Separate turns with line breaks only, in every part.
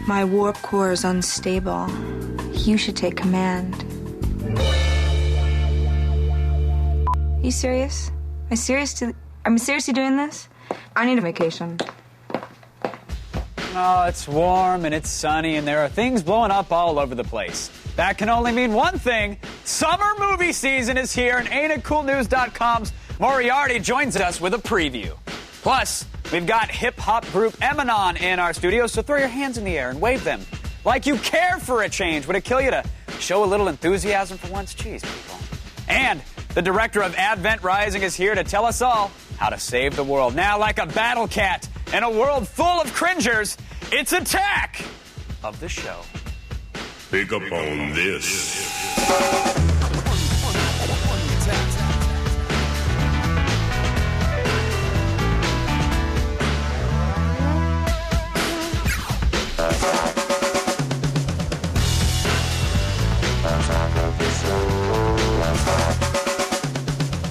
My warp core is unstable. You should take command. Are you serious? I'm seriously doing this? I need a vacation.
Oh, it's warm and it's sunny and there are things blowing up all over the place. That can only mean one thing. Summer movie season is here and Ain'tItCoolNews.com's Moriarty joins us with a preview. Plus, we've got hip-hop group Eminon in our studio, so throw your hands in the air and wave them. Like you care for a change. Would it kill you to show a little enthusiasm for once? Jeez, people. And the director of Advent Rising is here to tell us all how to save the world. Now, like a battle cat in a world full of cringers, it's Attack of the Show.
Pick up on this.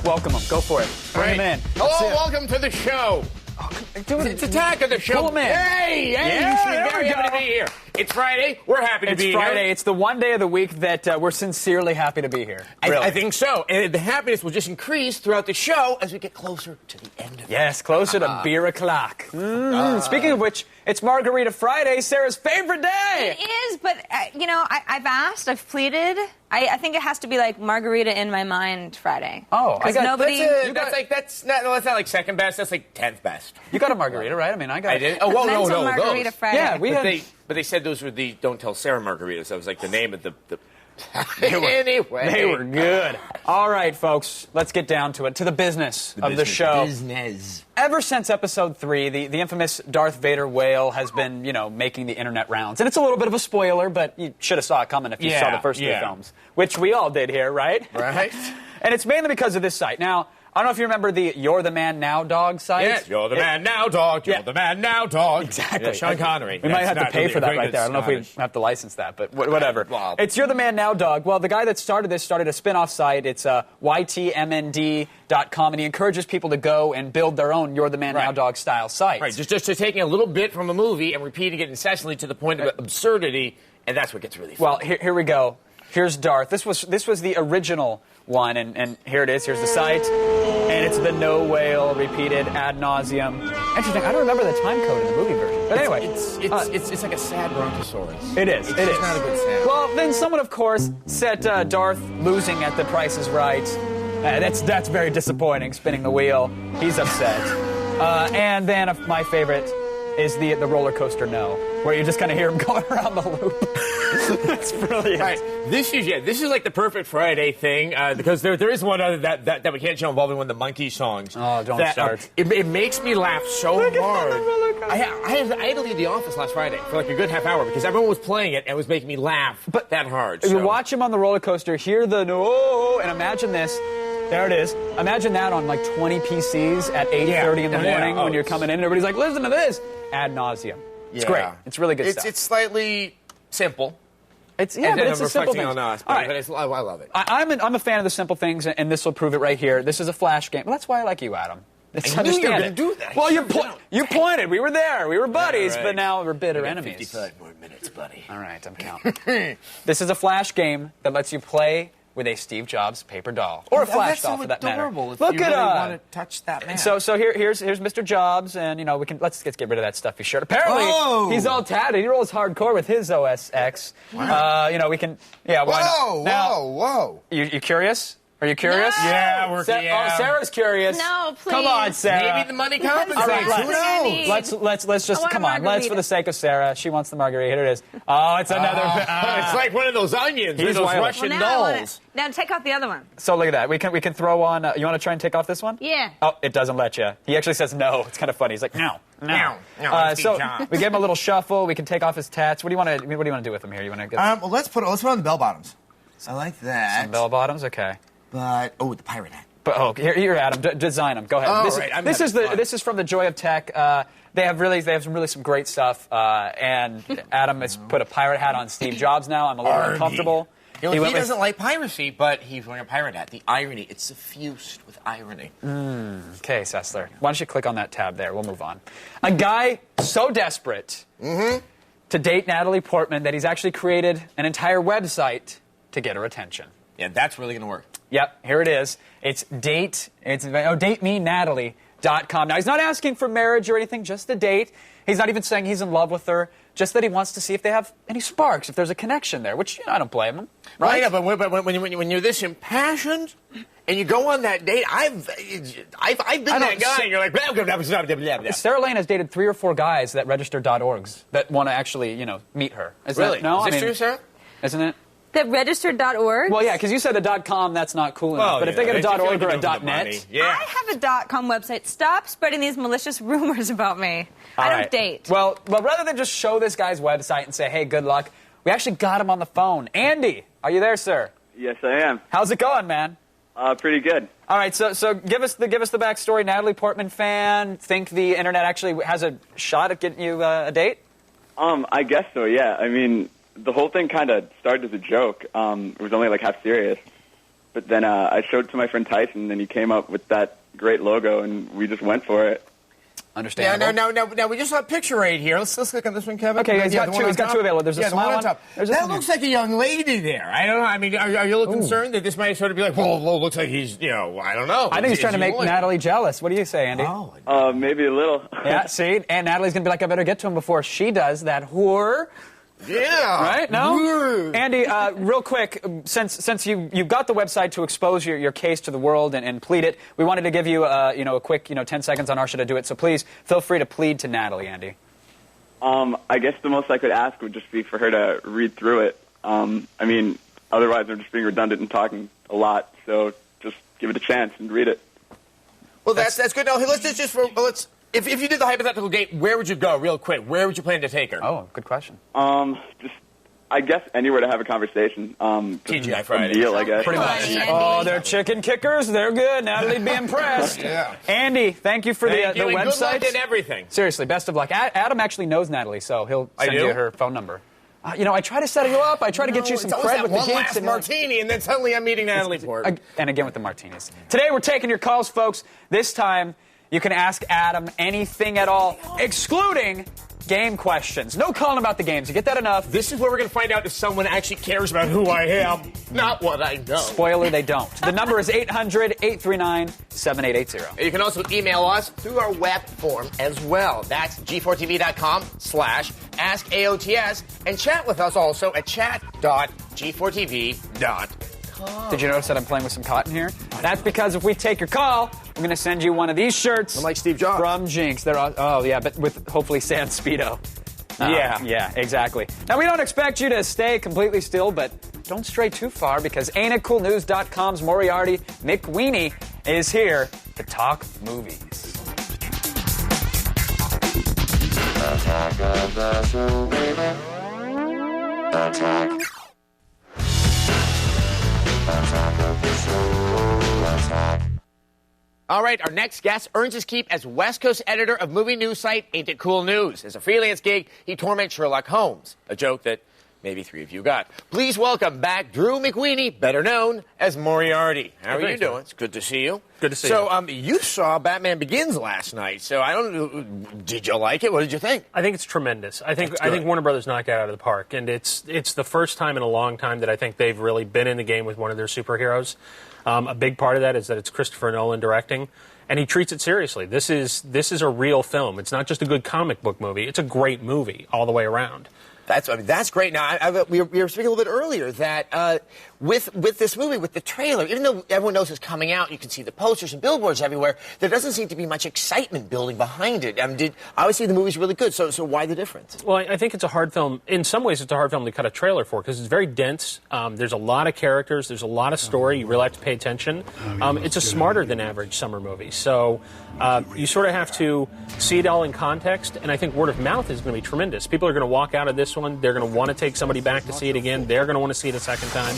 Welcome them. Go for it. Bring them in.
Hello, welcome to the show. It's Attack of the Show.
Pull 'em in.
Hey,
Yeah,
you should be
there
very
we
happy
go.
to be here. It's Friday. We're happy to be
It's Friday.
here.
It's the one day of the week that we're sincerely happy to be here. Really.
I think so. And the happiness will just increase throughout the show as we get closer to the end of it.
Yes, closer to beer o'clock. Speaking of which, it's Margarita Friday, Sarah's favorite day.
It is, but, I've asked, I've pleaded. I think it has to be like Margarita in my mind Friday.
Oh, I got
nobody.
That's not like second best. That's like 10th best.
You got a margarita, right? I mean, I got.
I did. Oh, well,
Mental
no,
Margarita
those.
Friday.
Yeah, we
But
had.
they said those were the Don't Tell Sarah margaritas. That was like the name of the
Anyway, they were good. All right, folks, let's get down to it, to the business of the show.
Business.
Ever since episode 3, the infamous Darth Vader whale has been, making the internet rounds. And it's a little bit of a spoiler, but you should have saw it coming if you saw the first 3 films, which we all did here, right?
Right.
And it's mainly because of this site. Now, I don't know if you remember the You're the Man Now dog site.
Yes, you're the man now, dog. You're the man now, dog.
Exactly.
Yeah, Sean Connery.
We might have to
That's
pay
not
for that
really
right there. I don't know if we
Scottish.
have to license that, but whatever.
Well,
It's You're the Man Now, dog. Well, the guy that started this started a spin-off site. It's ytmnd.com, and he encourages people to go and build their own You're the Man Now, dog style site.
Right, just taking a little bit from a movie and repeating it incessantly to the point of absurdity, and that's what gets really fun.
Well, here we go. Here's Darth. This was the original one, and here it is. Here's the site, and it's the no whale repeated ad nauseum. Interesting. I don't remember the time code in the movie version, but anyway,
it's like a sad brontosaurus.
it is.
It's
it
just
is.
not a good sound.
Well, then someone, of course, set Darth losing at The Price is Right. That's very disappointing. Spinning the wheel. He's upset. And then my favorite is the roller coaster no, where you just kind of hear him going around the loop. That's brilliant.
Right. This is like the perfect Friday thing because there is one other that we can't show involving one of the monkey songs.
Oh, don't start.
It makes me laugh so hard. I had to leave the office last Friday for like a good half hour because everyone was playing it and it was making me laugh that hard.
If you
So.
watch him on the roller coaster, hear the no, and imagine this. There it is. Imagine that on like 20 PCs at 8:30 in the morning when you're coming in and everybody's like, listen to this. Ad nauseum. It's great. It's really good stuff.
It's slightly simple.
But
and then
it's a simple thing.
on us,
All right.
but I love it.
I'm a fan of the simple things, and this will prove it right here. This is a Flash game. Well, that's why I like you, Adam.
I knew you were going to do that.
Well, you pointed. We were there. We were buddies, but now we're bitter enemies.
55 more minutes, buddy.
All right, I'm counting. This is a Flash game that lets you play with a Steve Jobs paper doll, or a Flash doll for that matter.
If
Look
you
at
really want to touch that man.
So here's Mr. Jobs, and let's get rid of that stuffy shirt. Apparently he's all tatted. He rolls hardcore with his OS X.
Wow.
We can why not? Now,
whoa.
You curious? Are you curious?
No.
Yeah, we're
Oh, Sarah's curious.
No, please.
Come on, Sarah.
Maybe the money compensates.
All right,
Who knows?
let's just
I want a
come on. Let's, for the sake of Sarah, she wants the margarita. Here it is. Oh, it's another.
It's like one of those onions
He's
with those
wild.
Russian
Well, now I want
dolls.
it. Now take off the other one.
So look at that. We can throw on. You want to try and take off this one?
Yeah.
Oh, it doesn't let you. He actually says no. It's kind of funny. He's like no.
No,
So
Steve Jobs.
we gave him a little shuffle. We can take off his tats. What do you want to do with him here? You want to get
Well, let's put on the bell bottoms. I like that.
some bell bottoms? Okay.
But the pirate hat.
But here, Adam, design them. Go ahead.
Oh,
this
right. I'm
this is
having fun.
this is from the Joy of Tech. They have some great stuff. And Adam has put a pirate hat on Steve Jobs now. I'm a little uncomfortable.
He
went with-
doesn't like piracy, but he's wearing a pirate hat. The irony, it's suffused with irony.
Okay, Sessler. Why don't you click on that tab there? We'll move on. A guy so desperate to date Natalie Portman that he's actually created an entire website to get her attention.
Yeah, that's really going to work.
Yep, here it is. It's datemenatalie.com. Now, he's not asking for marriage or anything, just a date. He's not even saying he's in love with her, just that he wants to see if they have any sparks, if there's a connection there, which, I don't blame him. Right?
Yeah, but when you're this impassioned and you go on that date, I've been that guy, and you're like, blah, blah, blah, blah, blah, blah.
Sarah Lane has dated 3 or 4 guys that registered.orgs that want to actually, meet her.
Really?
No,
Is this true, Sarah?
Isn't it?
The registered.org?
Well, yeah, because you said a .com, that's not cool enough. But if they get a .org or a .net...
Yeah.
I have a .com website. Stop spreading these malicious rumors about me. I don't date.
Well, rather than just show this guy's website and say, hey, good luck, we actually got him on the phone. Andy, are you there, sir?
Yes, I am.
How's it going, man?
Pretty good.
All right, so give us the backstory. Natalie Portman fan. Think the internet actually has a shot at getting you a date?
I guess so. Yeah. I mean, the whole thing kind of started as a joke. It was only like half serious, but then I showed it to my friend Tyson, and he came up with that great logo, and we just went for it.
Understandable.
Yeah, now we just saw a picture right here. Let's click on this one, Kevin.
Okay, he's got two available. There's a small one.
That looks like a young lady there. I don't know. I mean, are you a little concerned that this might sort of be like, well, looks like he's, I don't know.
I think he's trying to make Natalie jealous. What do you say, Andy?
Oh, maybe a little.
Yeah, see? And Natalie's going to be like, I better get to him before she does, that whore.
Yeah.
Right? No? Andy, real quick, since you've got the website to expose your case to the world and plead it, we wanted to give you, a quick, 10 seconds on our show to do it. So please, feel free to plead to Natalie, Andy.
I guess the most I could ask would just be for her to read through it. I mean, otherwise I'm just being redundant and talking a lot. So just give it a chance and read it.
Well, that's good. Now, let's If you did the hypothetical date, where would you go, real quick? Where would you plan to take her?
Oh, good question.
Just, I guess, anywhere to have a conversation.
TGI Fridays.
Deal, I guess.
Pretty much. Oh, they're chicken kickers. They're good. Natalie'd be impressed.
Yeah.
Andy, thank you for the website.
Good luck and everything.
Seriously, best of luck. Adam actually knows Natalie, so he'll send you her phone number. I try to set you up. I try to get you some cred with the
one
hints.
last martini, and then suddenly I'm meeting Natalie Portman.
And again with the martinis. Today we're taking your calls, folks. This time you can ask Adam anything at all, excluding game questions. No calling about the games. You get that enough?
This is where we're going to find out if someone actually cares about who I am, not what I know.
Spoiler, they don't. The number is 800-839-7880.
And you can also email us through our web form as well. That's g4tv.com/askaots, and chat with us also at chat.g4tv.com.
Did you notice that I'm playing with some cotton here? That's because if we take your call, we're going to send you one of these shirts.
I'm like Steve Jobs.
From Jinx. They're but with hopefully Sans Speedo. Yeah, exactly. Now, we don't expect you to stay completely still, but don't stray too far because AintItCoolNews.com's Moriarty McWeenie is here to talk movies.
Attack of the show, baby. Attack. Attack of the show. Attack.
All right, our next guest earns his keep as West Coast editor of movie news site Ain't It Cool News. As a freelance gig, he torments Sherlock Holmes, a joke that maybe 3 of you got. Please welcome back Drew McWeenie, better known as Moriarty. How are you doing? It's good to see you.
Good to see you.
So, you saw Batman Begins last night. So, I don't know, did you like it? What did you think?
I think it's tremendous. I think Warner Brothers knocked it out of the park, and it's the first time in a long time that I think they've really been in the game with one of their superheroes. A big part of that is that it's Christopher Nolan directing, and he treats it seriously. This is a real film. It's not just a good comic book movie. It's a great movie all the way around.
That's great. Now, we were speaking a little bit earlier that with this movie, with the trailer, even though everyone knows it's coming out, you can see the posters and billboards everywhere, there doesn't seem to be much excitement building behind it. Obviously, the movie's really good, so why the difference?
Well, I think it's a hard film. In some ways, it's a hard film to cut a trailer for because it's very dense. There's a lot of characters. There's a lot of story. You really have to pay attention. It's a smarter than average summer movie. So you sort of have to see it all in context, and I think word of mouth is going to be tremendous. People are going to walk out of this one. They're going to want to take somebody back to see it again. They're going to want to see it a second time.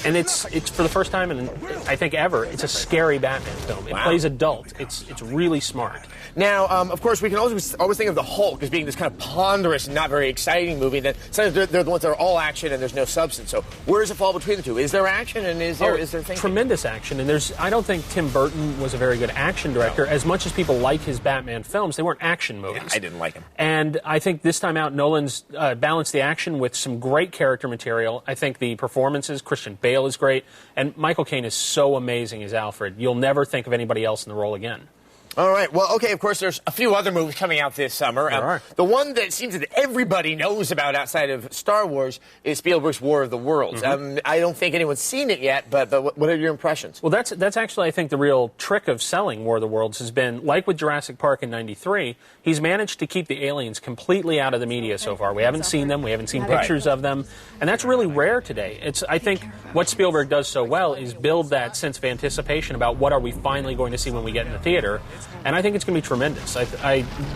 And it's for the first time in, I think, ever, it's a scary Batman film. It plays adult. It's really smart.
Now, of course, we can always think of the Hulk as being this kind of ponderous and not very exciting movie. That sometimes they're the ones that are all action and there's no substance. So where does it fall between the two? Is there action and is there thinking?
Tremendous action. And I don't think Tim Burton was a very good action director. As much as people like his Batman films, they weren't action movies.
Yeah, I didn't like him.
And I think this time out, Nolan's balanced the action with some great character material. I think the performances, Christian Bale is great, and Michael Caine is so amazing as Alfred. You'll never think of anybody else in the role again.
All right. Well, okay, of course, there's a few other movies coming out this summer.
There are.
The one that seems that everybody knows about outside of Star Wars is Spielberg's War of the Worlds.
Mm-hmm.
I don't think anyone's seen it yet, but what are your impressions?
Well, that's actually, I think, the real trick of selling War of the Worlds has been, like with Jurassic Park in '93, he's managed to keep the aliens completely out of the media so far. We haven't seen them. We haven't seen pictures of them. And that's really rare today. I think what Spielberg does so well is build that sense of anticipation about what are we finally going to see when we get in the theater. And I think it's going to be tremendous.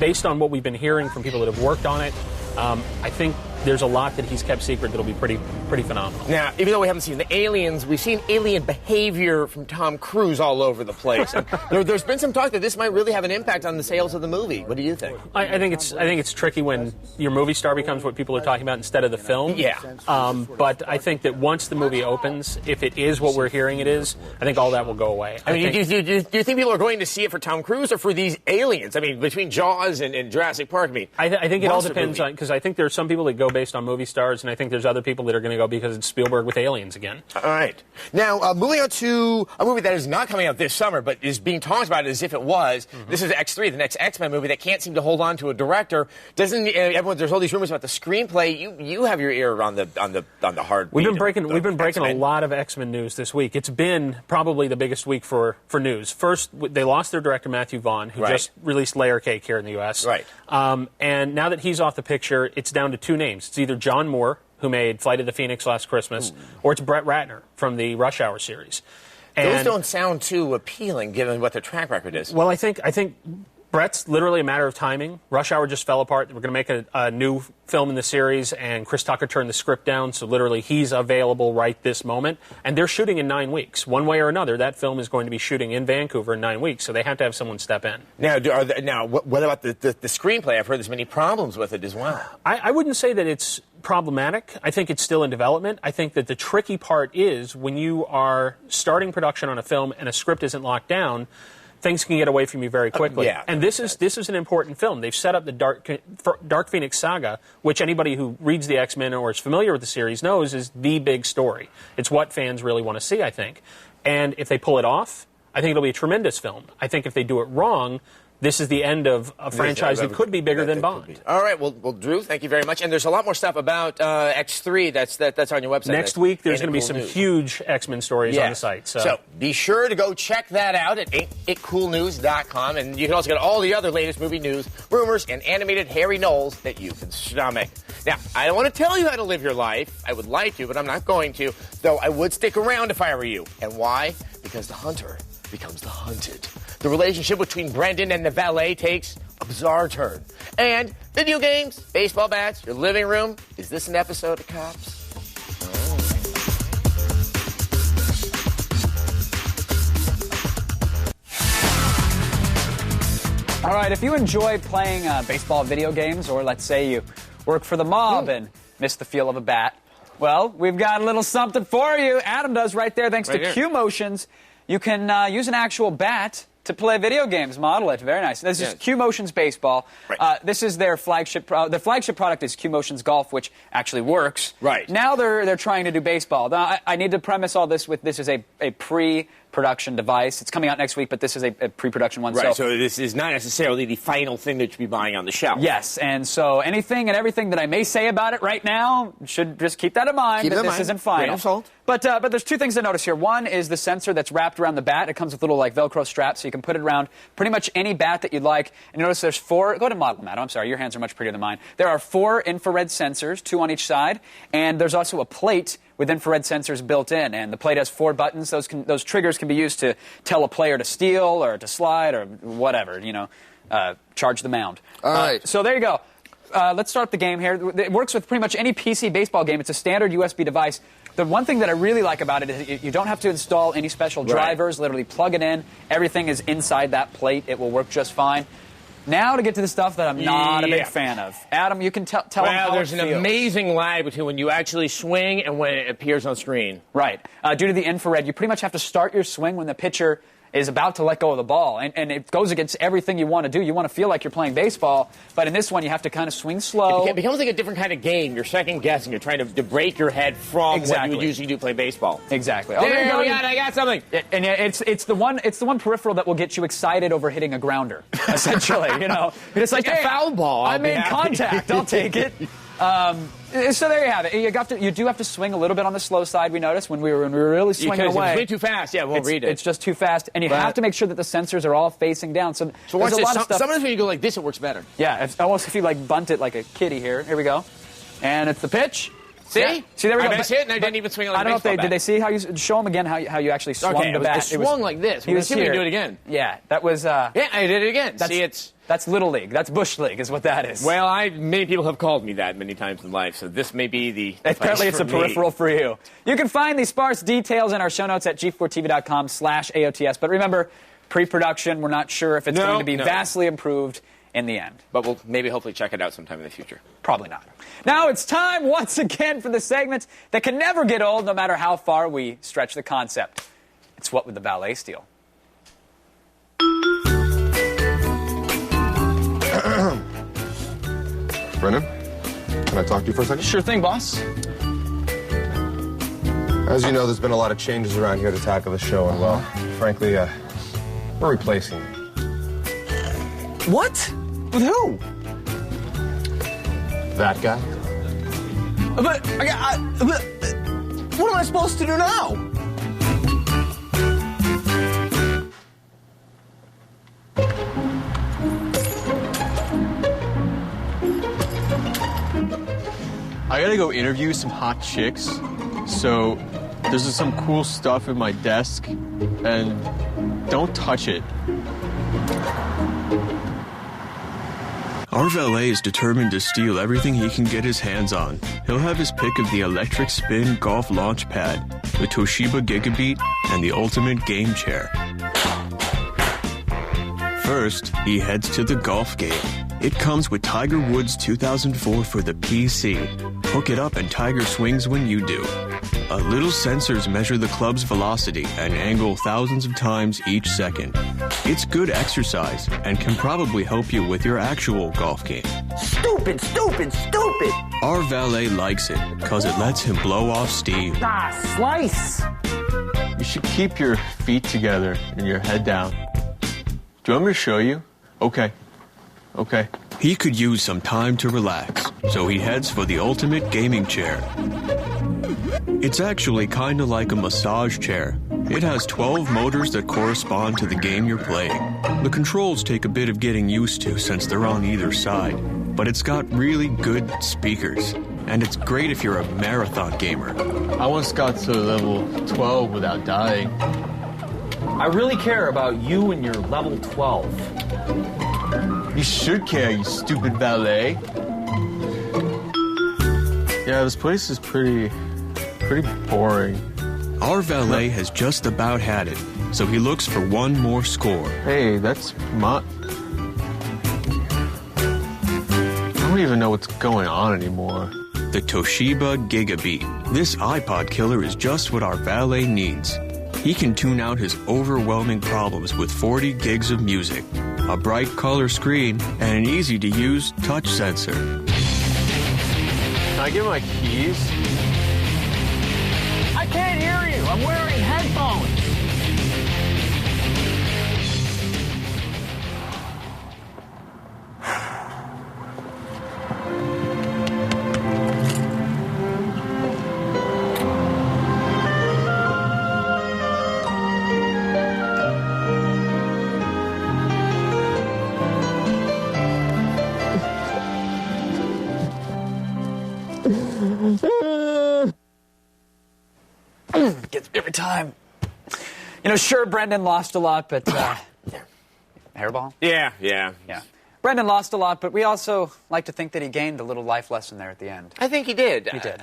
Based on what we've been hearing from people that have worked on it, I think there's a lot that he's kept secret that'll be pretty phenomenal.
Now, even though we haven't seen the aliens, we've seen alien behavior from Tom Cruise all over the place. And there's been some talk that this might really have an impact on the sales of the movie. What do you think?
I think it's tricky when your movie star becomes what people are talking about instead of the film.
Yeah.
But I think that once the movie opens, if it is what we're hearing it is, I think all that will go away.
Do you think people are going to see it for Tom Cruise or for these aliens? I mean, between Jaws and Jurassic Park,
I think it all depends on, because I think there are some people that go based on movie stars, and I think there's other people that are going to go because it's Spielberg with aliens again.
All right. Now, moving on to a movie that is not coming out this summer, but is being talked about as if it was. Mm-hmm. This is X3, the next X-Men movie that can't seem to hold on to a director. Doesn't everyone? There's all these rumors about the screenplay. You have your ear on the hard.
We've been breaking a lot of X-Men news this week. It's been probably the biggest week for news. First, they lost their director Matthew Vaughn, who just released Layer Cake here in the U.S.
Right.
And now that he's off the picture, it's down to two names. It's either John Moore, who made Flight of the Phoenix last Christmas, or it's Brett Ratner from the Rush Hour series. And
those don't sound too appealing, given what their track record is.
Well, I think Brett's literally a matter of timing. Rush Hour just fell apart. We're going to make a new film in the series, and Chris Tucker turned the script down, so literally he's available right this moment. And they're shooting in 9 weeks. One way or another, that film is going to be shooting in Vancouver in 9 weeks, so they have to have someone step in.
Now, what about the screenplay? I've heard there's many problems with it as well.
I wouldn't say that it's problematic. I think it's still in development. I think that the tricky part is when you are starting production on a film and a script isn't locked down, things can get away from you very quickly. And this is an important film. They've set up the Dark Phoenix saga, which anybody who reads the X-Men or is familiar with the series knows is the big story. It's what fans really want to see, I think. And if they pull it off, I think it'll be a tremendous film. I think if they do it wrong, this is the end of a franchise that could be bigger than Bond.
All right. Well, Drew, thank you very much. And there's a lot more stuff about X3 that's on your website.
Next week, there's going to be some huge X-Men stories on the site.
So be sure to go check that out at AintItCoolNews.com. And you can also get all the other latest movie news, rumors, and animated Harry Knowles that you can stomach. Now, I don't want to tell you how to live your life. I would like to, but I'm not going to. Though I would stick around if I were you. And why? Because the hunter becomes the hunted. The relationship between Brendan and the valet takes a bizarre turn. And video games, baseball bats, your living room. Is this an episode of Cops?
All right, if you enjoy playing baseball video games, or let's say you work for the mob and miss the feel of a bat, well, we've got a little something for you. Adam does right there, thanks to Q Motions. You can use an actual bat to play video games. Model it. Very nice. This is Q Motions Baseball. Right. This is their flagship. The flagship product is Q Motions Golf, which actually works.
Right.
Now they're trying to do baseball. Now, I need to premise all this with this is a pre-production device. It's coming out next week, but this is a pre-production one.
Right. So this is not necessarily the final thing that you should be buying on the shelf.
Yes. And so anything and everything that I may say about it right now should just keep that in mind.
Keep that
this isn't final. But there's two things to notice here. One is the sensor that's wrapped around the bat. It comes with little Velcro straps, so you can put it around pretty much any bat that you'd like. And notice there's 4. Go to model them, Adam. I'm sorry, your hands are much prettier than mine. There are 4 infrared sensors, 2 on each side, and there's also a plate with infrared sensors built in. And the plate has 4 buttons. Those triggers can be used to tell a player to steal or to slide or whatever. Charge the mound.
All right.
So there you go. let's start the game here. It works with pretty much any PC baseball game. It's a standard USB device. The one thing that I really like about it is you don't have to install any special drivers. Literally plug it in. Everything is inside that plate. It will work just fine. Now to get to the stuff that I'm not a big fan of. Adam, you can tell them how
there's
it
an
feels.
amazing lag between when you actually swing and when it appears on screen.
Right. Due to the infrared, you pretty much have to start your swing when the pitcher is about to let go of the ball. And it goes against everything you want to do. You want to feel like you're playing baseball, but in this one you have to kind of swing slow.
It becomes like a different kind of game. You're second guessing. You're trying to break your head from what you would usually do play baseball.
Exactly.
There you go. I got something.
And it's the one peripheral that will get you excited over hitting a grounder, essentially. It's like
a foul ball.
I made contact. I'll take it. So there you have it. You do have to swing a little bit on the slow side. We noticed when we were really swinging away.
It's way too fast. Yeah, we'll read it.
It's just too fast, and you have to make sure that the sensors are all facing down. So
watch
there's a lot of stuff.
Sometimes when you go like this, it works better.
Yeah, it's almost if you like bunt it like a kitty here. Here we go, and it's the pitch.
See?
Yeah. See, there we go.
I missed it, and I didn't even swing on the
I don't know if
baseball
did they see how you show them again how you actually swung the bat?
It swung like this. Let's see if we can do it again.
Yeah, that was.
Yeah, I did it again.
That's Little League. That's Bush League, is what that is.
Well, many people have called me that many times in life, so this may be the.
Apparently, it's a peripheral for you. You can find these sparse details in our show notes at g4tv.com/AOTS. But remember, pre-production. We're not sure if it's going to be vastly improved in the end.
But we'll maybe hopefully check it out sometime in the future.
Probably not. Now it's time once again for the segments that can never get old, no matter how far we stretch the concept. It's What Would the Valet Steal?
Brennan, can I talk to you for a second?
Sure thing, boss.
As you know, there's been a lot of changes around here to tackle the show, and well, frankly, we're replacing you.
What? With who?
That guy?
But what am I supposed to do now?
I gotta go interview some hot chicks, so there's some cool stuff in my desk, and don't touch it.
Our valet is determined to steal everything he can get his hands on. He'll have his pick of the electric spin golf launch pad, the Toshiba Gigabeat, and the ultimate game chair. First, he heads to the golf game. It comes with Tiger Woods 2004 for the PC. Hook it up and Tiger swings when you do. Little sensors measure the club's velocity and angle thousands of times each second. It's good exercise and can probably help you with your actual golf game.
Stupid, stupid, stupid!
Our valet likes it because it lets him blow off steam.
Slice!
You should keep your feet together and your head down. Do you want me to show you? Okay.
He could use some time to relax, so he heads for the ultimate gaming chair. It's actually kind of like a massage chair. It has 12 motors that correspond to the game you're playing. The controls take a bit of getting used to since they're on either side, but it's got really good speakers, and it's great if you're a marathon gamer.
I once got to level 12 without dying.
I really care about you and your level 12.
You should care, you stupid valet. Yeah, this place is pretty boring.
Our valet has just about had it, so he looks for one more score.
Hey, that's I don't even know what's going on anymore.
The Toshiba Gigabeat. This iPod killer is just what our valet needs. He can tune out his overwhelming problems with 40 gigs of music, a bright color screen, and an easy-to-use touch sensor.
Can I get my keys?
I can't hear you. I'm wearing headphones.
Gets me every time. Sure, Brendan lost a lot, but hairball?
Yeah.
Brendan lost a lot, but we also like to think that he gained a little life lesson there at the end.
I think he did.
He did.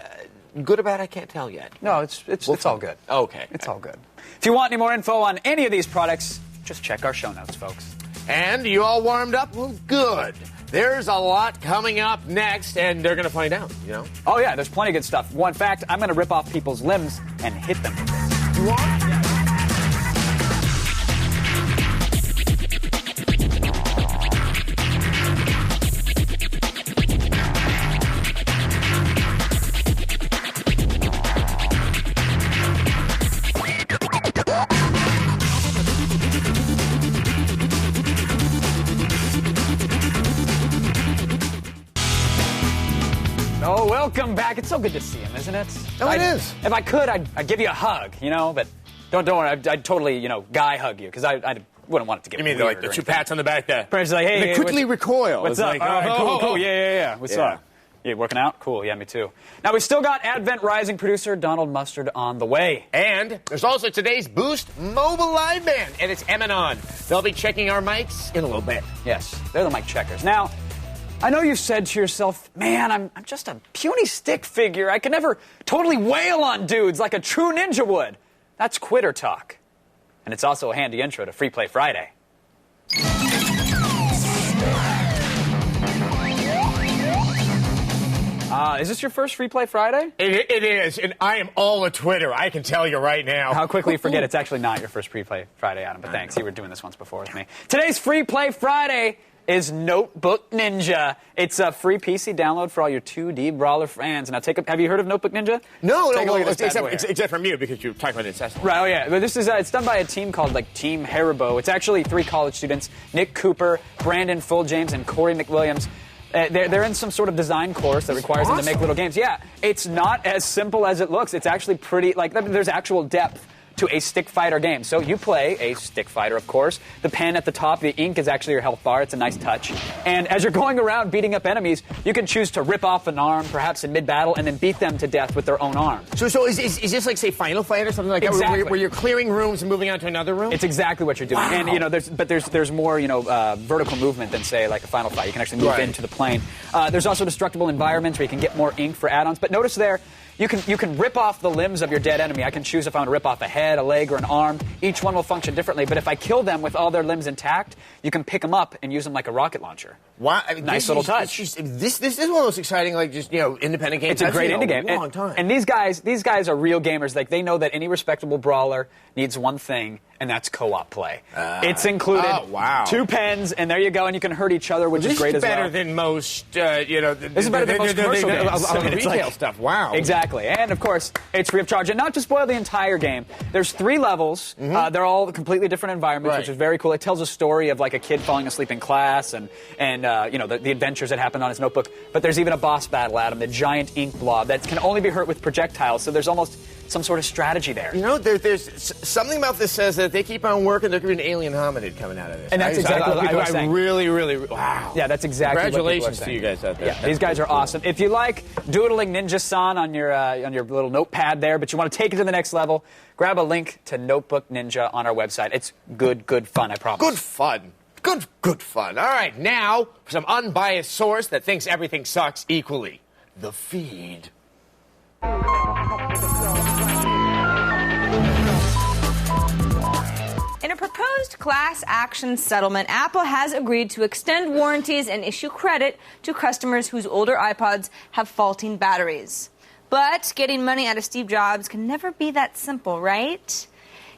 Good or bad, I can't tell yet.
No, it's all good.
Okay.
It's all good. If you want any more info on any of these products, just check our show notes, folks.
And you all warmed up? Well, good. There's a lot coming up next, and they're going to find out, you know?
Oh, yeah, there's plenty of good stuff. One fact, I'm going to rip off people's limbs and hit them with this.
You want?
Oh, welcome back. It's so good to see him, isn't it?
Oh, it is.
If I could, I'd give you a hug, you know, but don't worry. I'd totally, guy hug you, because I wouldn't want it to get
You mean
weird
like the
or
two
anything.
pats on the back there?
Perhaps like, hey,
and they quickly recoil.
What's up?
Like,
All right, cool. Yeah. What's
Yeah.
up? You working out? Cool. Yeah, me too. Now, we still got Advent Rising producer Donald Mustard on the way.
And there's also today's Boost mobile live band, and it's Emanon. They'll be checking our mics in a little bit.
Yes, they're the mic checkers. Now, I know you said to yourself, man, I'm just a puny stick figure. I can never totally wail on dudes like a true ninja would. That's quitter talk. And it's also a handy intro to Free Play Friday. Is this your first Free Play Friday?
It is, and I am all a Twitter. I can tell you right now.
How quickly you forget it's actually not your first Free Play Friday, Adam, but thanks. You were doing this once before with me. Today's Free Play Friday is Notebook Ninja. It's a free PC download for all your 2D brawler fans. Now, have you heard of Notebook Ninja?
No,
Except
from you, because you're talking about incessantly.
Right, oh yeah. But this is it's done by a team called Team Haribo. It's actually 3 college students, Nick Cooper, Brandon Fulljames, and Corey McWilliams. They're in some sort of design course that requires them to make little games. Yeah, it's not as simple as it looks. It's actually pretty, there's actual depth to a stick fighter game. So you play a stick fighter, of course. The pen at the top, the ink is actually your health bar. It's a nice touch. And as you're going around beating up enemies, you can choose to rip off an arm, perhaps in mid-battle, and then beat them to death with their own arm.
So is this like, say, Final Fight or something like
Exactly.
that, where you're clearing rooms and moving on to another room?
It's exactly what you're doing.
Wow.
And, there's more, vertical movement than, say, like a Final Fight. You can actually move into the plane. There's also destructible environments where you can get more ink for add-ons. But notice there, you can rip off the limbs of your dead enemy. I can choose if I want to rip off a head, a leg, or an arm. Each one will function differently, but if I kill them with all their limbs intact, you can pick them up and use them like a rocket launcher.
Wow.
Nice little touch.
This is one of those exciting, independent games.
It's a great indie game.
Long time.
And these guys are real gamers. Like, they know that any respectable brawler needs one thing, and that's co-op play. It's included 2 pens, and there you go, and you can hurt each other, which is great as well.
This is better than most,
This is better than most commercial games.
Retail stuff. Wow.
Exactly. And, of course, it's free of charge. And not to spoil the entire game, there's 3 levels. They're all completely different environments, which is very cool. It tells a story of, like, a kid falling asleep in class and the adventures that happened on his notebook. But there's even a boss battle, Adam, the giant ink blob that can only be hurt with projectiles. So there's almost some sort of strategy there.
There's something about this says that if they keep on working, there could be an alien hominid coming out of this.
And that's exactly what people are saying.
I really, wow.
Yeah, that's exactly what people are saying.
Congratulations to you guys out there.
Yeah, these guys are awesome. If you like doodling Ninja-san on your little notepad there, but you want to take it to the next level, grab a link to Notebook Ninja on our website. It's good fun, I promise.
Good fun. Good fun. All right, now for some unbiased source that thinks everything sucks equally. The Feed.
In a proposed class action settlement, Apple has agreed to extend warranties and issue credit to customers whose older iPods have faulty batteries. But getting money out of Steve Jobs can never be that simple, right?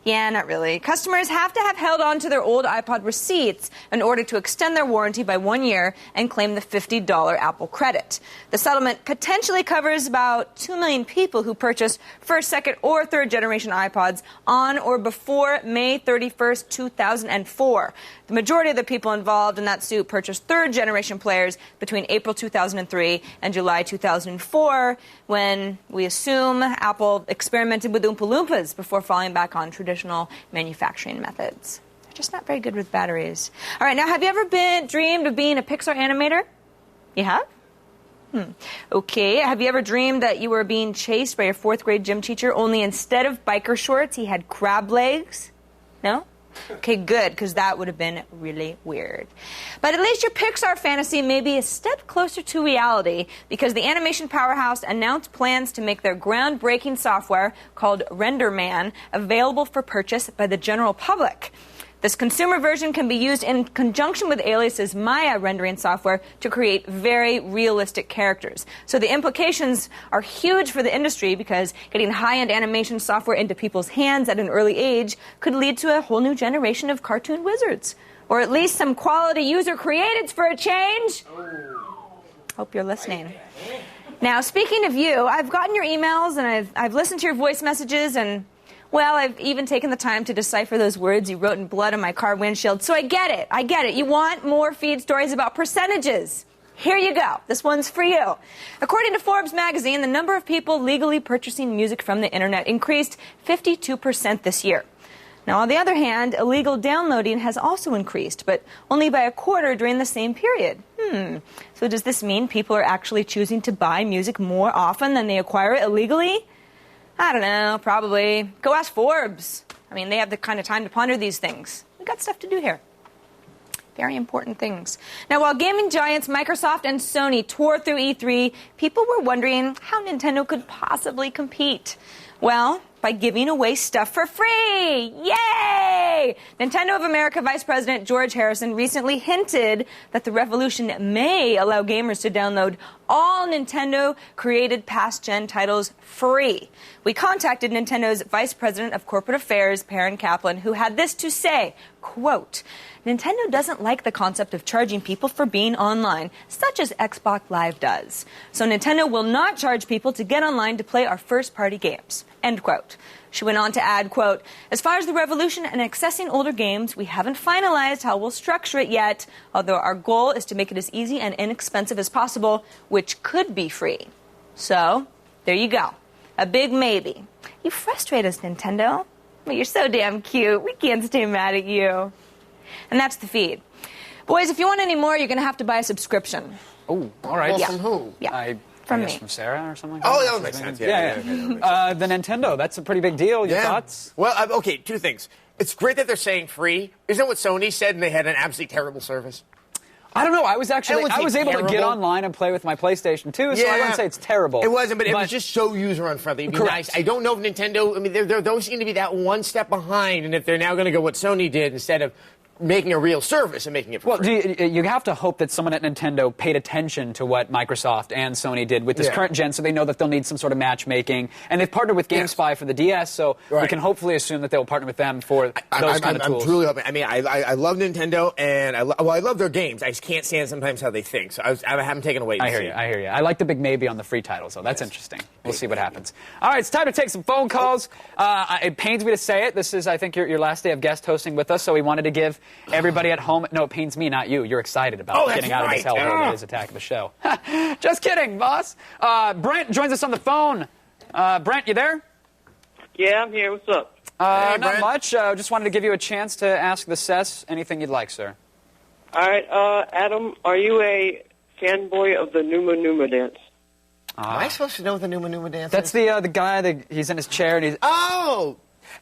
Yeah, not really. Customers have to have held on to their old iPod receipts in order to extend their warranty by 1 year and claim the $50 Apple credit. The settlement potentially covers about 2 million people who purchased first, second, or third generation iPods on or before May 31st, 2004. The majority of the people involved in that suit purchased third generation players between April 2003 and July 2004, when we assume Apple experimented with Oompa Loompas before falling back on traditional manufacturing methods. They're just not very good with batteries. All right, now, have you ever dreamed of being a Pixar animator? You have? Okay. Have you ever dreamed that you were being chased by your 4th grade gym teacher, only instead of biker shorts, he had crab legs? No? Okay, good, because that would have been really weird. But at least your Pixar fantasy may be a step closer to reality, because the animation powerhouse announced plans to make their groundbreaking software called Renderman available for purchase by the general public. This consumer version can be used in conjunction with Alias's Maya rendering software to create very realistic characters. So the implications are huge for the industry, because getting high-end animation software into people's hands at an early age could lead to a whole new generation of cartoon wizards. Or at least some quality user-createds for a change. Hope you're listening. Now, speaking of you, I've gotten your emails and I've listened to your voice messages, and well, I've even taken the time to decipher those words you wrote in blood on my car windshield. So I get it. You want more feed stories about percentages. Here you go. This one's for you. According to Forbes magazine, the number of people legally purchasing music from the internet increased 52% this year. Now, on the other hand, illegal downloading has also increased, but only by a quarter during the same period. So does this mean people are actually choosing to buy music more often than they acquire it illegally? I don't know, probably. Go ask Forbes. I mean, they have the kind of time to ponder these things. We've got stuff to do here. Very important things. Now, while gaming giants Microsoft and Sony tore through E3, people were wondering how Nintendo could possibly compete. Well, by giving away stuff for free. Yay! Nintendo of America Vice President George Harrison recently hinted that the revolution may allow gamers to download all Nintendo-created past-gen titles free. We contacted Nintendo's Vice President of Corporate Affairs, Perrin Kaplan, who had this to say, quote, Nintendo doesn't like the concept of charging people for being online, such as Xbox Live does. So Nintendo will not charge people to get online to play our first-party games. End quote. She went on to add, quote, as far as the revolution and accessing older games, we haven't finalized how we'll structure it yet, although our goal is to make it as easy and inexpensive as possible, which could be free. So, there you go. A big maybe. You frustrate us, Nintendo. But you're so damn cute. We can't stay mad at you. And that's the feed. Boys, if you want any more, you're going to have to buy a subscription.
Oh, all right.
Well, from who?
Yeah.
From
me.
From Sarah or something like
Oh,
that?
that would make sense. Yeah.
The Nintendo, that's a pretty big deal. Your thoughts?
Well, okay, two things. It's great that they're saying free. Isn't that what Sony said, and they had an absolutely terrible service?
I don't know. I was able to get online and play with my PlayStation 2, so I wouldn't say it's terrible.
It wasn't, but it was just so user-unfriendly. It'd be nice. I don't know if Nintendo, I mean, they seem to be that one step behind, and if they're now going to go what Sony did instead of making a real service and making it for free.
You have to hope that someone at Nintendo paid attention to what Microsoft and Sony did with this current gen, so they know that they'll need some sort of matchmaking. And they've partnered with GameSpy for the DS, so we can hopefully assume that they'll partner with them for those kind of tools.
I'm truly hoping. I mean, I love Nintendo, and I love their games. I just can't stand sometimes how they think. So I haven't taken away.
I hear you. I like the big maybe on the free titles, so that's interesting. We'll see what happens. All right, it's time to take some phone calls. It pains me to say it. This is, I think, your last day of guest hosting with us, so we wanted to give everybody at home. No, it pains me, not you. You're excited about getting out of this hellhole that is Attack of the Show. Just kidding, boss. Brent joins us on the phone. Brent, you there?
Yeah, I'm here. What's up?
Not much. Just wanted to give you a chance to ask the Cess anything you'd like, sir.
All right, Adam, are you a fanboy of the Numa Numa dance?
Am I supposed to know what the Numa Numa dance
is? That's the guy that he's in his chair and he's...
Oh!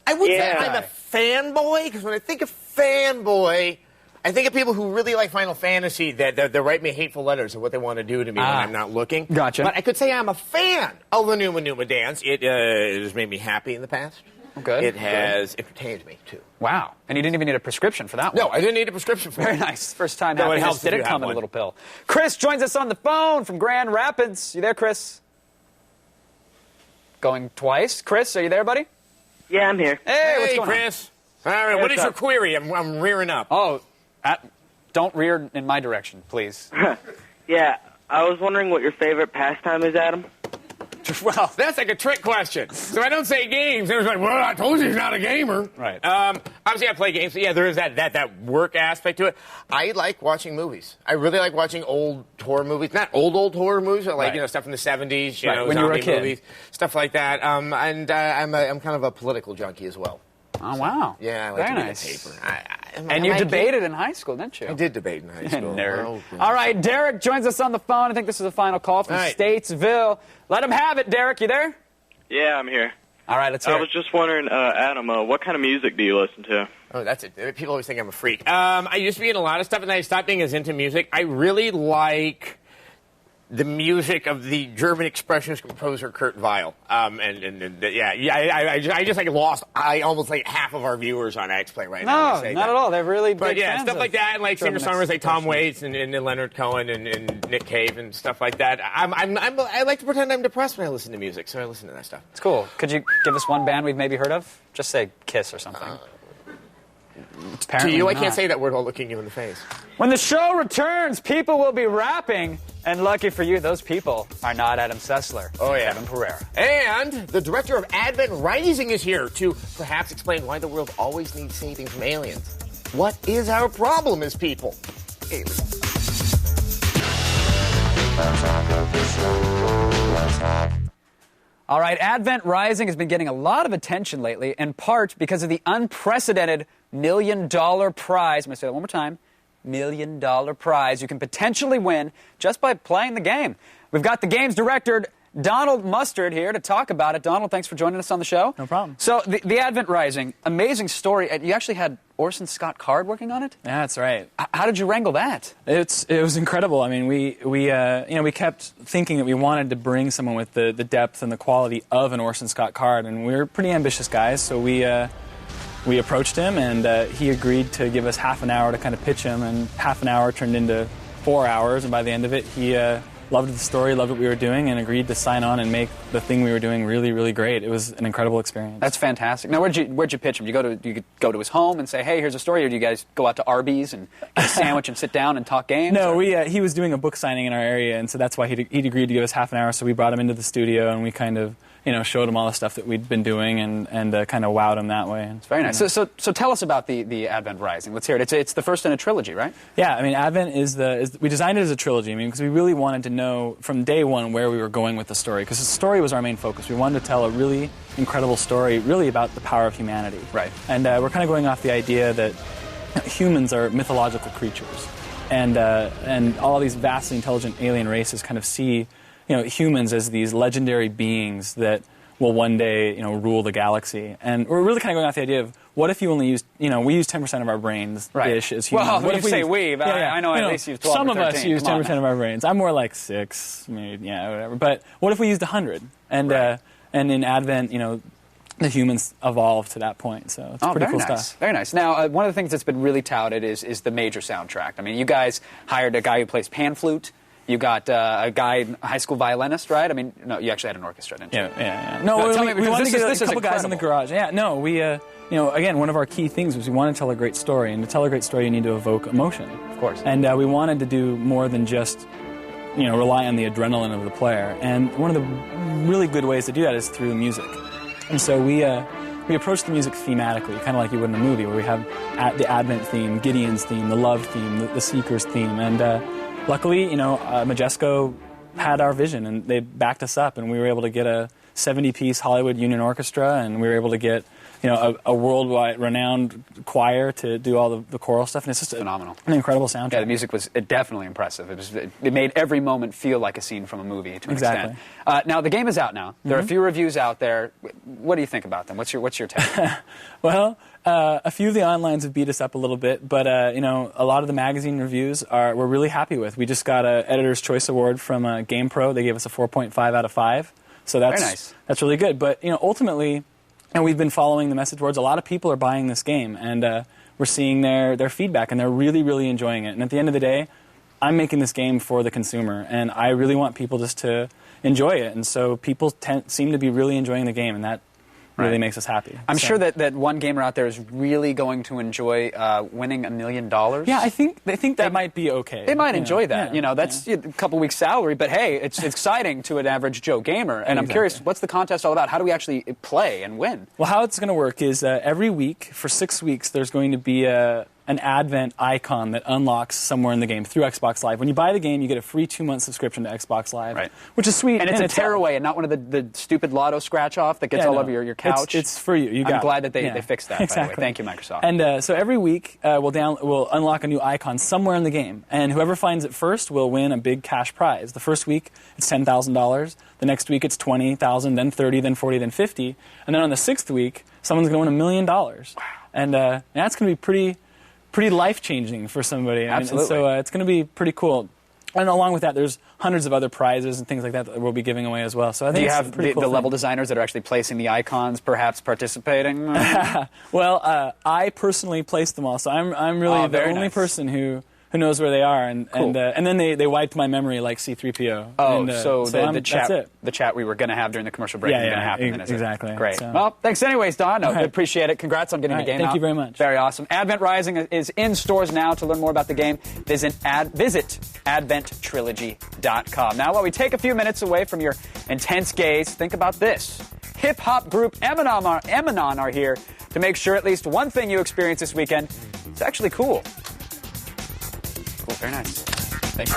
I would say I'm a fanboy, because when I think of fanboy, I think of people who really like Final Fantasy that write me hateful letters of what they want to do to me when I'm not looking.
Gotcha.
But I could say I'm a fan of the Numa Numa dance. It has made me happy in the past.
Good.
It has entertained me, too.
Wow. And you didn't even need a prescription for that one.
No, I didn't need a prescription for
Very
it.
nice. First time
No, it
happiness
helps if
didn't
you
come
have
in a
one.
little pill. Chris joins us on the phone from Grand Rapids. You there, Chris? Going twice. Chris, are you there, buddy?
Yeah, I'm here.
Hey, what's going
Chris. All right, what is your query? I'm rearing up.
Oh, don't rear in my direction, please.
Yeah, I was wondering what your favorite pastime is, Adam.
Well, that's like a trick question. So I don't say games. There's like, well, I told you he's not a gamer.
Right.
Obviously, I play games. So yeah, there is that work aspect to it. I like watching movies. I really like watching old horror movies. Not old horror movies, but like stuff from the 70s. You know,
when you were a
zombie
kid.
movies, stuff like that. And I'm kind of a political junkie as well.
Oh, wow.
Yeah, I like
Very
to read
nice.
the paper.
And you debated in high school, didn't you?
I did debate in high school.
Nerd.
Oh,
all right, Derek joins us on the phone. I think this is a final call from Statesville. Let him have it, Derek. You there?
Yeah, I'm here.
All right, let's hear
I was just wondering, Adam, what kind of music do you listen to?
Oh, that's it. People always think I'm a freak. I used to be in a lot of stuff, and then I stopped being as into music. I really like the music of the German expressionist composer Kurt Weill. I just like lost almost like half of our viewers on X-Play right now.
No, not at all. They're really
But
big
yeah,
fans
stuff like that, and like singer-songwriters like Tom Waits and Leonard Cohen and Nick Cave and stuff like that. I like to pretend I'm depressed when I listen to music, so I listen to that stuff.
It's cool. Could you give us one band we've maybe heard of? Just say Kiss or something.
To you, I
not.
can't say that word while looking you in the face.
When the show returns, people will be rapping. And lucky for you, those people are not Adam Sessler.
Oh, yeah.
Kevin Pereira.
And the director of Advent Rising is here to perhaps explain why the world always needs saving from aliens. What is our problem as people? Aliens.
All right, Advent Rising has been getting a lot of attention lately, in part because of the unprecedented $1 million prize. I'm going to say that one more time. $1 million prize you can potentially win just by playing the game. We've got the game's director, Donald Mustard, here to talk about it. Donald, thanks for joining us on the show.
No problem.
So, the Advent Rising, amazing story. You actually had Orson Scott Card working on it?
Yeah, that's right.
How did you wrangle that?
It was incredible. I mean, we kept thinking that we wanted to bring someone with the depth and the quality of an Orson Scott Card, and we were pretty ambitious guys, so we approached him, and he agreed to give us half an hour to kind of pitch him, and half an hour turned into 4 hours, and by the end of it, he loved the story, loved what we were doing, and agreed to sign on and make the thing we were doing really, really great. It was an incredible experience.
That's fantastic. Now, where'd you pitch him? Do you go to his home and say, hey, here's a story, or do you guys go out to Arby's and get a sandwich and sit down and talk games?
No, he was doing a book signing in our area, and so that's why he'd agreed to give us half an hour, so we brought him into the studio, and we kind of showed him all the stuff that we'd been doing and kind of wowed him that way.
It's very nice. So tell us about the Advent Rising. Let's hear it. It's the first in a trilogy, right?
Yeah, I mean, Advent we designed it as a trilogy, because we really wanted to know from day one where we were going with the story, because the story was our main focus. We wanted to tell a really incredible story, really about the power of humanity.
Right.
And we're kind of going off the idea that humans are mythological creatures, and all these vastly intelligent alien races kind of see humans as these legendary beings that will one day, rule the galaxy. And we're really kind of going off the idea of, what if you only used, we use 10% of our brains as humans.
Well,
what
if you say we, but I know at least you use 12
some
or 13.
Some of us use 10% of our brains. I'm more like 6, maybe, whatever. But what if we used 100? And in Advent, the humans evolved to that point, so it's pretty cool stuff.
Very nice. Now, one of the things that's been really touted is the major soundtrack. I mean, you guys hired a guy who plays pan flute. You got a guy, a high school violinist, right? I mean, no, you actually had an orchestra, didn't you?
Yeah. No, we wanted to get a couple guys in the garage. Yeah, no, we, again, one of our key things was we want to tell a great story, and to tell a great story, you need to evoke emotion.
Of course.
And we wanted to do more than just, rely on the adrenaline of the player. And one of the really good ways to do that is through music. And so we approach the music thematically, kind of like you would in a movie, where we have the Advent theme, Gideon's theme, the love theme, the Seeker's theme, and luckily, Majesco had our vision, and they backed us up, and we were able to get a 70-piece Hollywood Union Orchestra, and we were able to get a worldwide renowned choir to do all the choral stuff, and it's just
phenomenal.
An incredible soundtrack.
Yeah, the music was definitely impressive. It made every moment feel like a scene from a movie to an extent. Now, the game is out now. There are a few reviews out there. What do you think about them? What's your take?
Well, a few of the onlines have beat us up a little bit, but a lot of the magazine reviews we're really happy with. We just got an Editor's Choice Award from GamePro. They gave us a 4.5 out of 5, so that's
very nice.
That's really good. But ultimately, we've been following the message boards. A lot of people are buying this game, and we're seeing their feedback, and they're really, really enjoying it. And at the end of the day, I'm making this game for the consumer, and I really want people just to enjoy it. And so people seem to be really enjoying the game, and that really makes us happy.
I'm sure that one gamer out there is really going to enjoy winning $1 million.
Yeah, I think that might be okay.
They might enjoy that. That's a couple weeks' salary, but hey, it's exciting to an average Joe gamer. And I'm curious, what's the contest all about? How do we actually play and win?
Well, how it's going to work is every week for 6 weeks, there's going to be a an Advent icon that unlocks somewhere in the game through Xbox Live. When you buy the game, you get a free 2-month subscription to Xbox Live, which is sweet.
And it's a tearaway and not one of the stupid lotto scratch-off that gets all over your couch.
It's for you.
I'm glad that they fixed that, by the way. Thank you, Microsoft.
And so every week, we'll unlock a new icon somewhere in the game. And whoever finds it first will win a big cash prize. The first week, it's $10,000. The next week, it's $20,000, then $30,000, then $40,000, then $50,000. And then on the 6th week, someone's going to win $1 million. Wow. And that's going to be pretty life-changing for somebody.
Absolutely.
And so it's going to be pretty cool. And along with that, there's hundreds of other prizes and things like that we'll be giving away as well. So I think
do you have the level designers that are actually placing the icons, perhaps participating?
Well, I personally placed them all, so I'm really the only person who knows where they are, and then they wiped my memory like C-3PO.
Oh,
and,
so
that's it.
The chat we were going to have during the commercial break is going to happen. Then,
exactly.
Great.
So.
Well, thanks anyways, Don. I appreciate it. Congrats on getting the game out.
Thank you very much.
Very awesome. Advent Rising is in stores now. To learn more about the game, visit AdventTrilogy.com. Now, while we take a few minutes away from your intense gaze, think about this. Hip-hop group Eminem are here to make sure at least one thing you experience this weekend is actually cool. Cool, very nice. Thank you.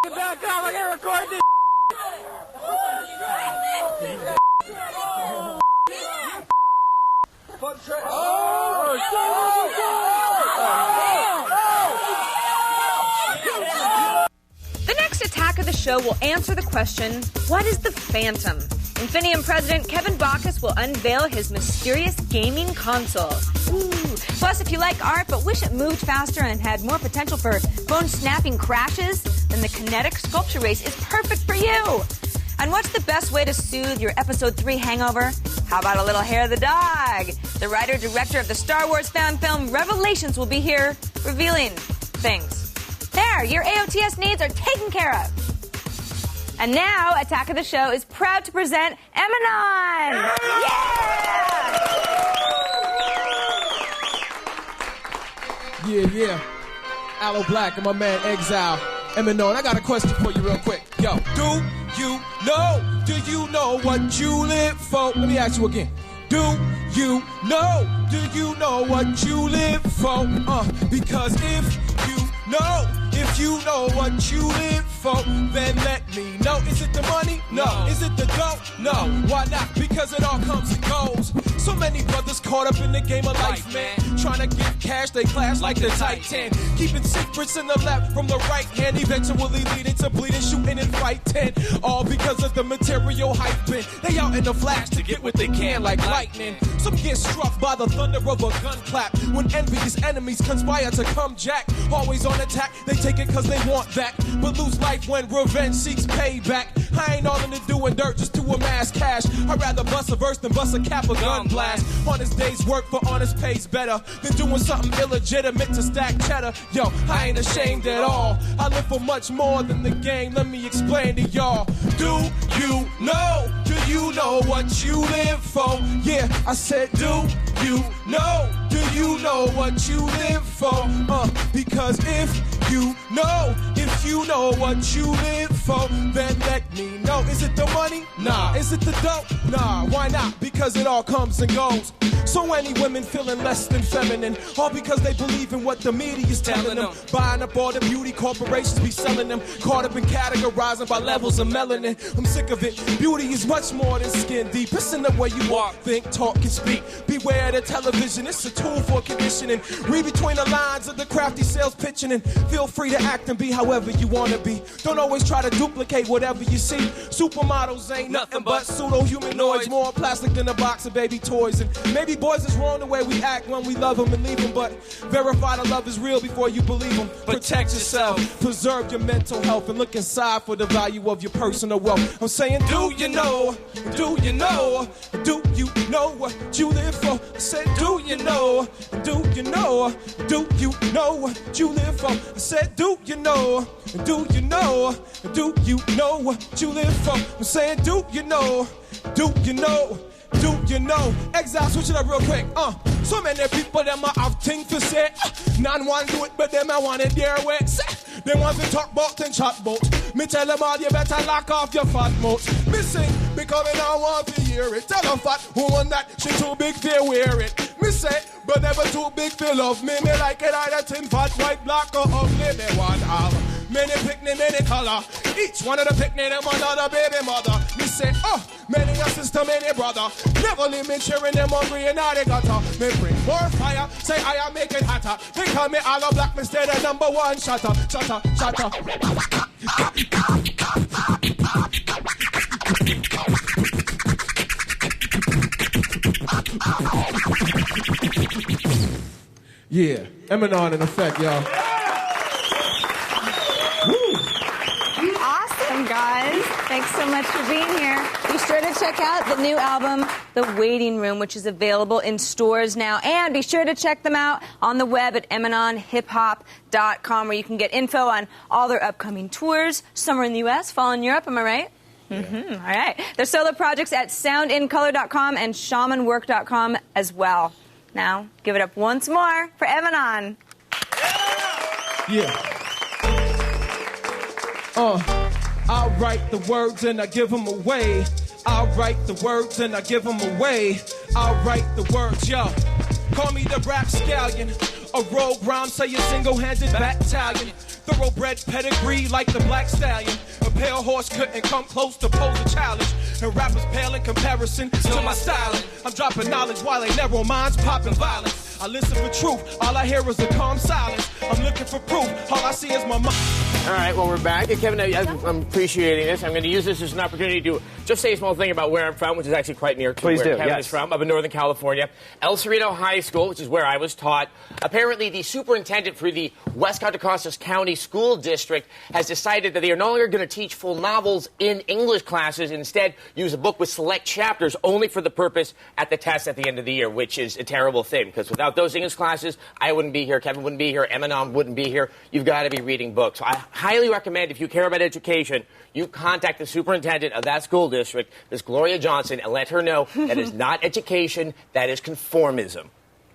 Get back down, I gotta record this.
The next attack of the show will answer the question, what is the Phantom? Infinium president Kevin Bacchus will unveil his mysterious gaming console. Ooh. Plus, if you like art but wish it moved faster and had more potential for bone-snapping crashes, then the Kinetic Sculpture Race is perfect for you. And what's the best way to soothe your Episode 3 hangover? How about a little hair of the dog? The writer-director of the Star Wars fan film Revelations will be here, revealing things. There, your AOTS needs are taken care of. And now, Attack of the Show is proud to present Eminem!
Yeah. Aloe Black and my man Exile. Eminem, I got a question for you real quick. Yo, do you know what you live for? Let me ask you again. Do you know what you live for? Because if you know what you live for, then let me know. Is it the money? No. Is it the dough? No. Why not? Because it all comes and goes. So many brothers caught up in the game of life, man. Trying to get cash, they clash like the Titan. Keeping secrets in the left from the right hand, eventually leading to bleeding, shooting and fighting. All because of the material hyping. They out in the flash to get what they can like lightning. Some get struck by the thunder of a gun clap. When envious enemies conspire to come jack. Always on attack, they take it cause they want that. But lose life when revenge seeks payback. I ain't all into doing dirt just to amass cash. I'd rather bust a verse than bust a cap or gun blast. Honest days work for honest pays better than doing something illegitimate to stack cheddar. Yo, I ain't ashamed at all. I live for much more than the game. Let me explain to y'all. Do you know what you live for? Yeah, I said do you know what you live for? Because if you know what you live for, then let me know. Is it the money? Nah. Is it the dough? Nah. Why not? Because it all comes and goes. So many women feeling less than feminine, all because they believe in what the media is telling them. Buying up all the beauty corporations be selling them, caught up in categorizing by levels of melanin. I'm sick of it. Beauty is much more than skin deep. It's in the way you walk, think, talk, and speak. Beware the television. It's a tool for conditioning. Read between the lines of the crafty sales pitching, and feel free to act and be however you want to be. Don't always try to duplicate whatever you see. Supermodels ain't nothing but pseudo-humanoids, more plastic than a box of baby toys. And maybe boys is wrong the way we act when we love them and leave them, but verify the love is real before you believe them. Protect yourself, preserve your mental health, and look inside for the value of your personal wealth. I'm saying, do you know what you live for? I said, do you know what you live for? I said, do you know what you live for? I'm saying, do you know Do you know? Exile, switch it up real quick. So many people, them a have things to say. None want to do it, but them I want it their way. They want to talk about and chat about. Me tell them all, you better lock off your fat mouth. Me sing, because me don't want to hear it. Tell them fat woman that she too big to wear it. Me say, but never too big to love me. Me like it either thin, fat, white, black, or ugly. Me want all. Many picnic, many color. Each one of the picnic, them another baby mother. Me say, many a sister, many brother. Never leave me cheering them hungry and all they gutter. Me bring more fire, say I am making hotter. They call me all a black, me stay the number one shutter. Shutter, shutter. Yeah, Eminem in effect, y'all.
Awesome, guys. Thanks so much for being here. Be sure to check out the new album, The Waiting Room, which is available in stores now. And be sure to check them out on the web at eminonhiphop.com, where you can get info on all their upcoming tours. Some are in the U.S., fall in Europe, am I right? Mm-hmm. All right. Their solo projects at soundincolor.com and shamanwork.com as well. Now, give it up once more for Eminon.
Yeah. I write the words and I give them away. I write the words and I give them away. I write the words, yo. Call me the rap scallion. A rogue rhyme, say a single-handed battalion. Thoroughbred pedigree like the black stallion. A pale horse couldn't come close to pose a challenge. And rappers pale in comparison to my styling. I'm dropping knowledge while they narrow minds popping violence. I listen for truth, all I hear is a calm silence. I'm looking for proof, all I see is my mind.
All right, well, we're back. And Kevin, I'm appreciating this. I'm going to use this as an opportunity to just say a small thing about where I'm from, which is actually quite near to where Kevin is from, up in Northern California. El Cerrito High School, which is where I was taught. Apparently, the superintendent for the West Contra Costa County School District has decided that they are no longer going to teach full novels in English classes. Instead, use a book with select chapters only for the purpose at the test at the end of the year, which is a terrible thing, because without those English classes, I wouldn't be here, Kevin wouldn't be here, Eminem wouldn't be here. You've got to be reading books. So I highly recommend, if you care about education, you contact the superintendent of that school district, Ms. Gloria Johnson, and let her know that is not education, that is conformism.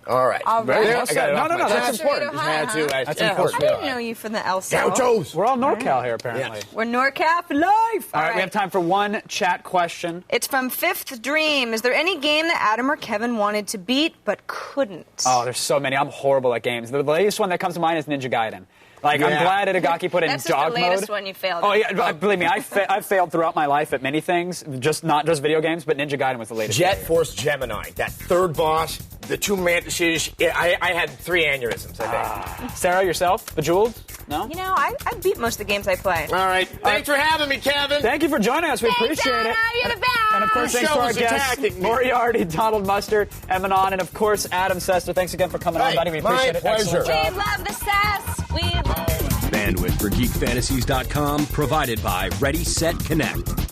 All right.
All right.
No, that's important.
That's
important.
I didn't know you from the El Cerrito.
Gauchos. We're all NorCal here, apparently.
We're NorCal for life.
All right, we have time for one chat question.
It's from Fifth Dream. Is there any game that Adam or Kevin wanted to beat but couldn't?
Oh, there's so many. I'm horrible at games. The latest one that comes to mind is Ninja Gaiden. Like, I'm glad Itagaki put in
That's
dog
the
mode.
latest one you failed
Oh,
at.
yeah, believe me, I've failed throughout my life at many things, not just video games, but Ninja Gaiden was the latest.
Jet Force Gemini, that third boss, the two mantises. I had 3 aneurysms, I think.
Sarah, yourself? Bejeweled? No?
You know, I beat most of the games I play.
All right. Thanks for having me, Kevin.
Thank you for joining us. We appreciate it.
You're the best.
And of course, thanks to our guests, Moriarty, Donald Mustard, Eminon, and of course, Adam Sester. Thanks again for coming on, buddy. We appreciate it.
Pleasure.
We love the sass. We love
Bandwidth for GeekFantasies.com provided by Ready, Set, Connect.